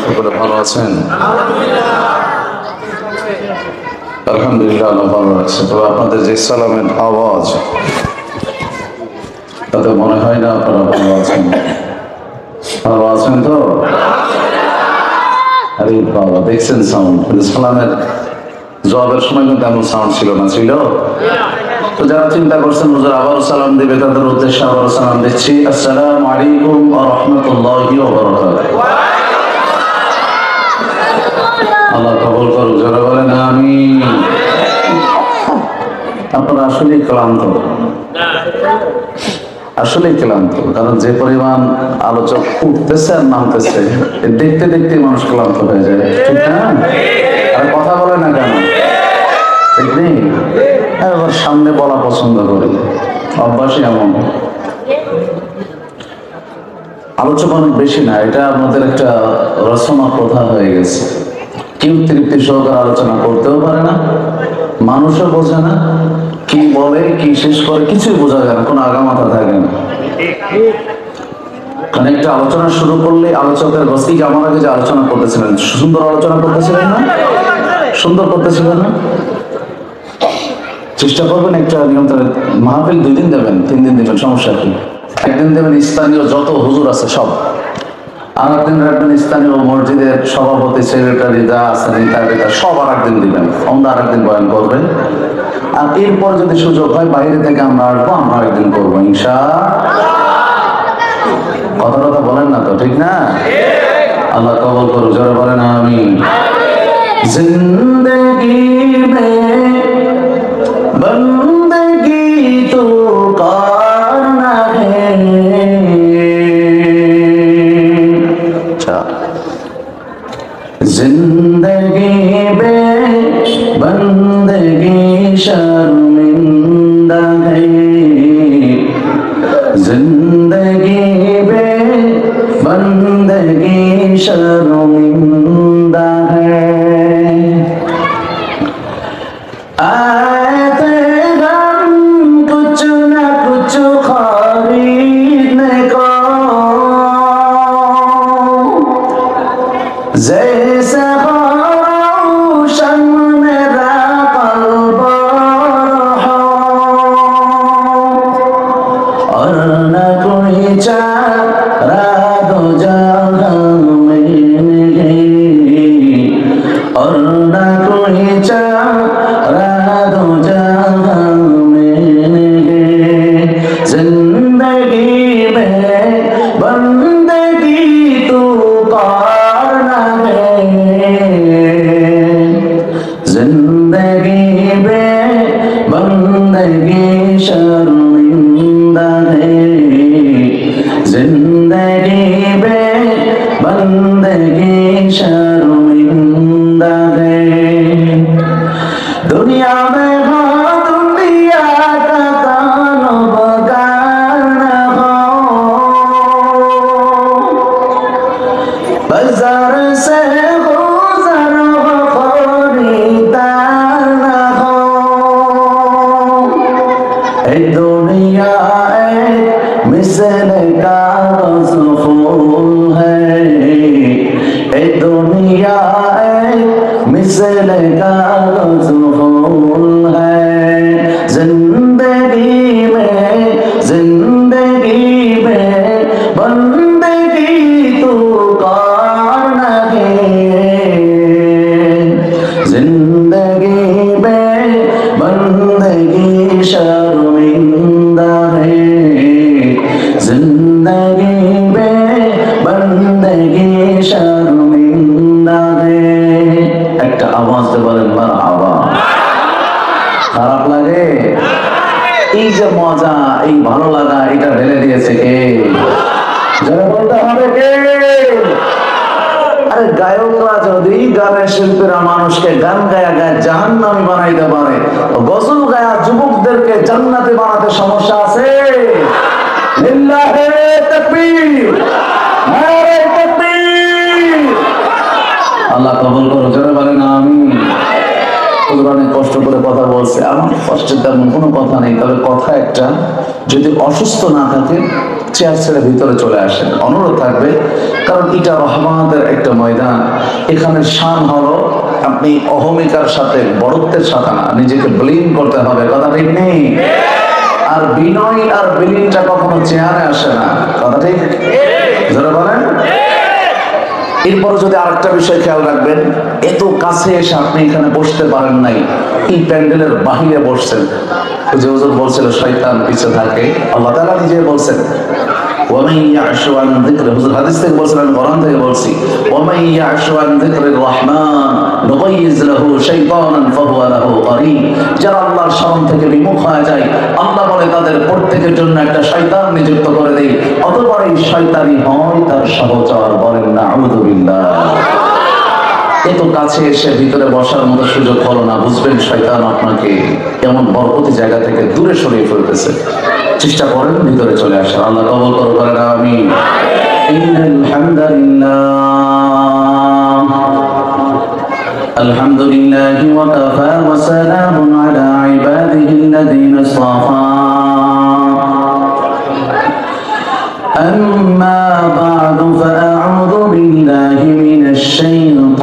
সকলে ভালো আছেন? আলহামদুলিল্লাহ, আল্লাহ ভালো আছে। তবে আপনাদের যে সালামের আওয়াজ, তাতে মনে হয় না আপনারা ভালো আছেন। ভালো আছেন তো? আরে বাবা, দেখছেন সাউন্ড, কিন্তু সালামের জবাবের সময় কিন্তু এমন সাউন্ড ছিল না, ছিল? তো যারা চিন্তা করছেন হুজুর আবারও সালাম দিবে, তাদের উদ্দেশ্যে আবারও সালাম দিচ্ছি। আসসালামু আলাইকুম ওয়া রাহমাতুল্লাহি ওয়া বারাকাতুহু। আল্লাহ কবুল করুক, যারা বলেন আমিন। আপনারা আসলেই ক্লান্ত, আসলেই ক্লান্ত, কারণ যে পরিমাণ আলোচক উঠতেছে আর নামতেছে, দেখতে দেখতে মানুষ ক্লান্ত হয়ে যায়, ঠিক না? আর কথা বলে না কেন? ঠিক নেই? এবার সামনে বলা পছন্দ করি, অভ্যাসই এমন। আলোচনা অনেক বেশি না, এটা আমাদের একটা রচনা প্রথা হয়ে গেছে। কেউ তৃপ্তি সহকারে আলোচনা করতেও পারে না, মানুষও বোঝে না, কি বলে কি শেষ করে কিছুই বোঝা যায় না, কোনো আগামাথা থাকে না। কারণ একটা আলোচনা শুরু করলে আলোচকের বস্তি আমার আগে যে আলোচনা করতেছিলেন, সুন্দর আলোচনা করতেছিলেন না? সুন্দর করতেছিলেন না? চেষ্টা করবেন একটা নিয়ন্ত্রণ। মাহফিল 2 দিন দেবেন, 3 দিন দেবেন, সমস্যা কি? একদিন দেবেন স্থানীয় যত হুজুর আছে সব, আর একদিন রাখবেন স্থানীয় মসজিদের সভাপতি, সেক্রেটারি যা আছেন, সব আর একদিন দিবেন, আমরা আর একদিন বয়ান করবেন। আর এরপর যদি সুযোগ হয় বাইরে থেকে আমরা আসবো, আমরা একদিন করবো ইনশাআল্লাহ। কথা বলেন না তো, ঠিক না? আল্লাহ কবুল করুক, যারা বলেন আমিন। জিন্দেগি মে বন্দেগি তো করনা है, जिंदगी बे बंदगी शर्मिंदा है, जिंदगी बे बंदगी शर्मिंदा है। आए थे हम कुछ न कुछ खरीदने को, जैसे हो रोशन मेरा कल्ब हो, और न कोई चारा दो जहां में, और न कोई चारा दो जहां में, जिंदगी में बंदगी तू करना है, जिंदगी में बंदगी शर्मिंदा है, जिंदगी में बंदगी शर्मिंदा है। दुनिया में हो दुनिया का कानो बगाना हो, बाजार से गुजर हो खरीदार न हो, ए दुनिया एक मिसल कागज फूल है, ए दुनिया एक मिसल कागज फूल है, जिंदगी में बंदगी तू करना है, जिंदगी में बंदगी शर्मिंदा है, जिंदगी में बंदगी शर्मिंदा है। একটা আওয়াজ দিয়ে বলেন মারহাবা। খারাপ লাগে? এই যে মজা, এই ভালো লাগা, এটা ঢেলে দিয়েছে কে? যারা বলতে হবে কে? আরে গায়করা যদি, গানের শিল্পীরা মানুষকে গান গায়া গায়ে জাহান্নামী বানাইতে পারে, গজল গায়া যুবকদেরকে জান্নাতে বানাতে সমস্যা আছে? লিল্লাহে তাকবীর, নারে তাকবীর। আল্লাহ কবুল করুন, যারা বলেন আমিন। অনেক কষ্ট করে কথা বলছে, আমার কষ্টের তেমন কোনো কথা নেই, তবে কথা একটা, যদি অসুস্থ না থাকে চেয়ার ছেড়ে ভিতরে চলে আসেন, অনুরোধ থাকবে। কারণ এটা রহমানের একটা ময়দান, এখানে শান হলো আপনি অহমিকার সাথে, বড়ত্বের সাথে না, নিজেকে ব্লিন করতে হবে, কথা ঠিক নেই? আর বিনয় আর বিলীনটা কখনো চেয়ারে আসে না, কথা ঠিক? ধরে বলেন। এরপর যদি আরেকটা বিষয় খেয়াল রাখবেন, এত কাছে এসে আপনি এখানে বসতে পারেন নাই, এই প্যান্ডেলের বাহিরে বসছেন। যে হুজুর বলছিল শয়তান পিছে থাকে, আল্লাহ তাআলা নিজে বলছেন ওয়ামান ইয়াশু আন যিকরি, হুজুর হাদিস থেকে বলছেন, আমি কোরআন থেকে বলছি, ওয়ামান ইয়াশু আন যিকরির রহমান নুগাইয়িজ লাহু শাইতানান ফাহুয়া লাহু করিন। যারা আল্লাহর স্মরণ থেকে বিমুখ হয়ে যায়, আল্লাহ বলে তাদের প্রত্যেকের জন্য একটা শয়তান নিযুক্ত করে দেই, অতঃপর এই শয়তানি হয় তার সহচর। বলেন নাউযু বিল্লাহ। এত কাছে এসে ভিতরে বসার মতো সুযোগ হলো না, বুঝবেন শয়তান আপনাকে এমন বরকতি জায়গা থেকে দূরে সরিয়ে ফেলতেছে। চেষ্টা করেন ভিতরে চলে আসার। আল্লাহ কবুল করুন, বলেন আমিন। ইন্নাল হামদুলিল্লাহ, আলহামদুলিল্লাহি ওয়া কাফা ওয়া সালামুন আলা ইবাদিহিল্লাযীনা ইসতাফা। أما بعد فأعوذ بالله من الشيطان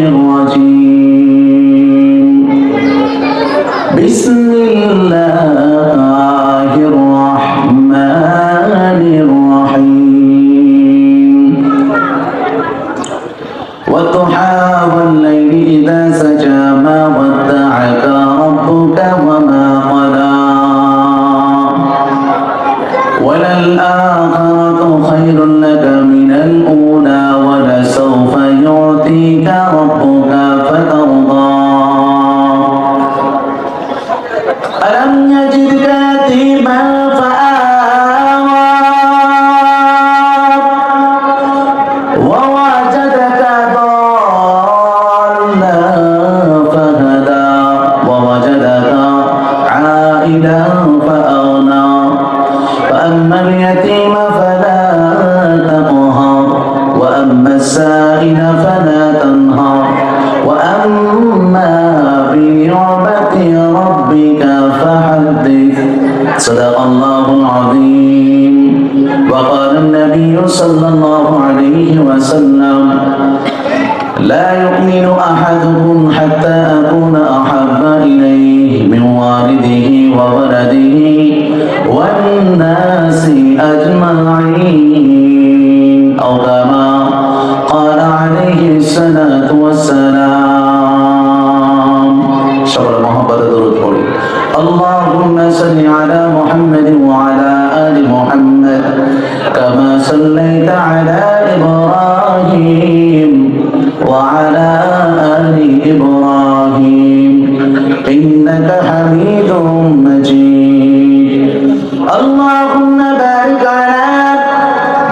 الرجيم. بسم الله الرحمن الرحيم. والضحى والليل إذا سجى ما ودعك ربك وما قلى وللآخرة خير لك من الأولى ولسوف يعطيك ربك فترضى. ألم يجدك يتيما فآوى ووجدك ضالا فهدى ووجدك عائلا فأغنى. فأما اليتيم فلا تقهر وأما السائل فلا تنهر وأما بنعمة ربك فحدث. صدق الله العظيم. وقال النبي صلى الله عليه وسلم لا يؤمن أحدكم حتى أكون أحب إليه من والده وولده والناس أجمعين أو كما قال عليه الصلاة والسلام. شكرا محبة درود قولي. اللهم صل على محمد وعلى آل محمد كما صليت على إبراهيم وعلى آل إبراهيم إنك حميد مجيد. اللهم بارك على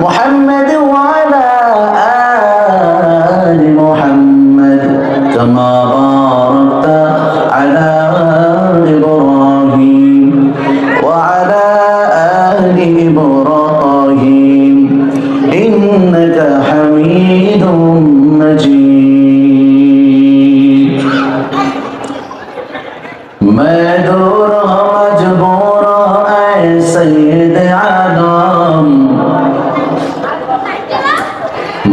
محمد وعلى آل محمد كما باركت على إبراهيم وعلى آل إبراهيم إنك حميد مجيد. मैं दूर मजबूर ऐ सैयद आलम,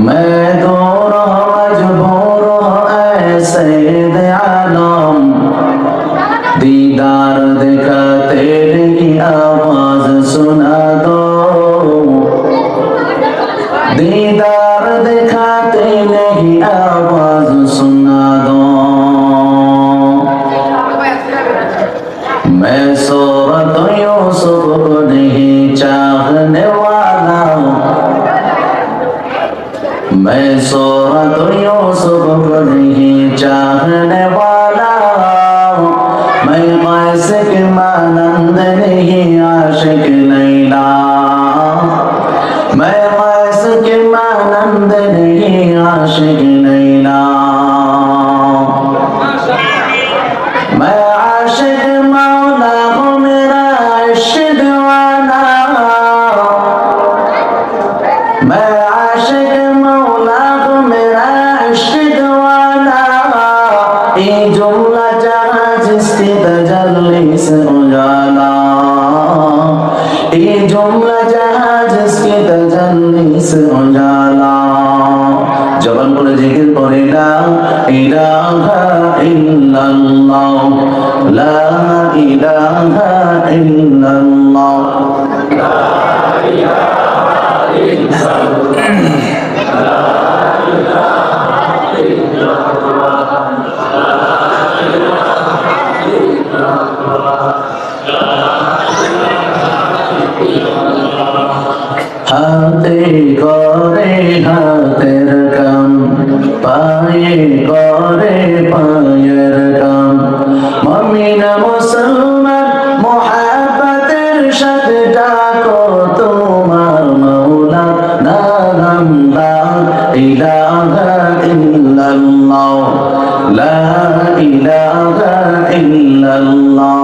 मैं दूर मजबूर ऐ सैयद आलम, दीदार देखा तेरी आवाज सुना दो, दीदार देखा तेरी आवाज सुना दो. मैं सूरत यूसुफ को नहीं चाहने वाला, मैं सूरत यूसुफ को नहीं चाहने वाला, मैं आशिक मानंद नहीं आशिक लैला, मैं आशिक मानंद नहीं आशिक लैला, मैं आशिक मौला हूँ मेरा इश्क दीवाना, मैं आशिक मौला हूँ मेरा इश्क दीवाना, জবান করে জিকির করে লা ইলাহা ইল্লাল্লাহ, লা ইলাহা ইল্লাল্লাহ। হাতে করে হাতের কাম, পায়ে করে পায়ের কাম, মুমিনা মুসলমান মুহাব্বতের সাথে ডাকো তোমার মাওলা নাম, লা ইলাহা ইল্লাল্লাহ, লা ইলাহা ইল্লাল্লাহ।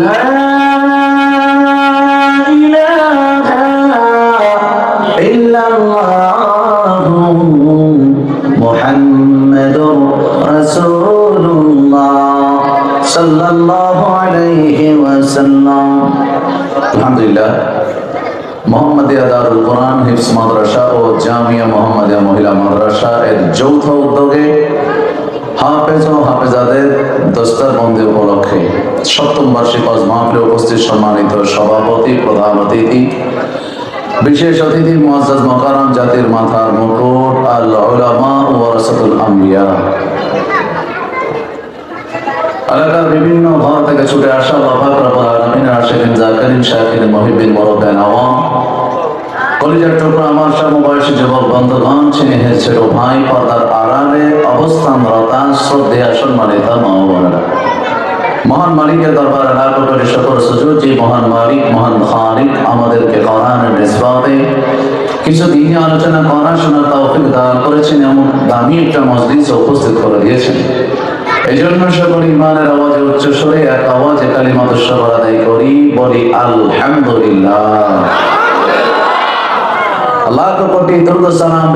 لا إله إلا الله محمد رسول الله صلى الله عليه وسلم। আলহামদুলিল্লাহ, মোহাম্মদিয়া দারুল কোরআন হিফজ মাদ্রাসা ও জামিয়া মোহাম্মদিয়া মহিলা মাদ্রাসা এর যৌথ উদ্যোগে হাফেজ ও হাফেজাদের দস্তরবন্দি উপলক্ষে ৭ম বার্ষিক ওয়াজ মাহফিলে উপস্থিত সম্মানিত সভাপতি, প্রধান অতিথি, বিশেষ অতিথি, মুআজ্জাজ মুকাররম, জাতির মাথার মুকুট, আল উলামা ওয়ারাসাতুল আম্বিয়া, এলাকার বিভিন্ন ঘর থেকে ছুটে আসা আল্লাহ পাক রব্বুল আলামিনের আশিকিন, জাকিরিন, শাকিরিন, মুহিব্বিন, মুরব্বিয়ান, আওয়াম, কলিজার টুকরা আমার সমবয়সী যুবক বন্ধুগণ, চিনে ছোট ভাই, পর্দার আড়ালে অবস্থানরত শ্রদ্ধেয় সম্মানিত মা ও বোনেরা, মহান মালিকের দরবারে লাখো কোটি শুকর সুজুদ, যে মহান মালিক, মহান খালিক আমাদেরকে কোরআনের নিসবতে কিছু দিনই আলোচনা করা, শোনার তৌফিক দান করেছেন, এমন দামি একটা মজলিসে উপস্থিত করে দিয়েছেন। এই জন্য সকল ইমানের আওয়াজে উচ্চ স্বরে এক আওয়াজে কালিমাতুশ শুকর আদায় করি, বলি আলহামদুলিল্লাহ। লাখো কোটি দরুদ সালাম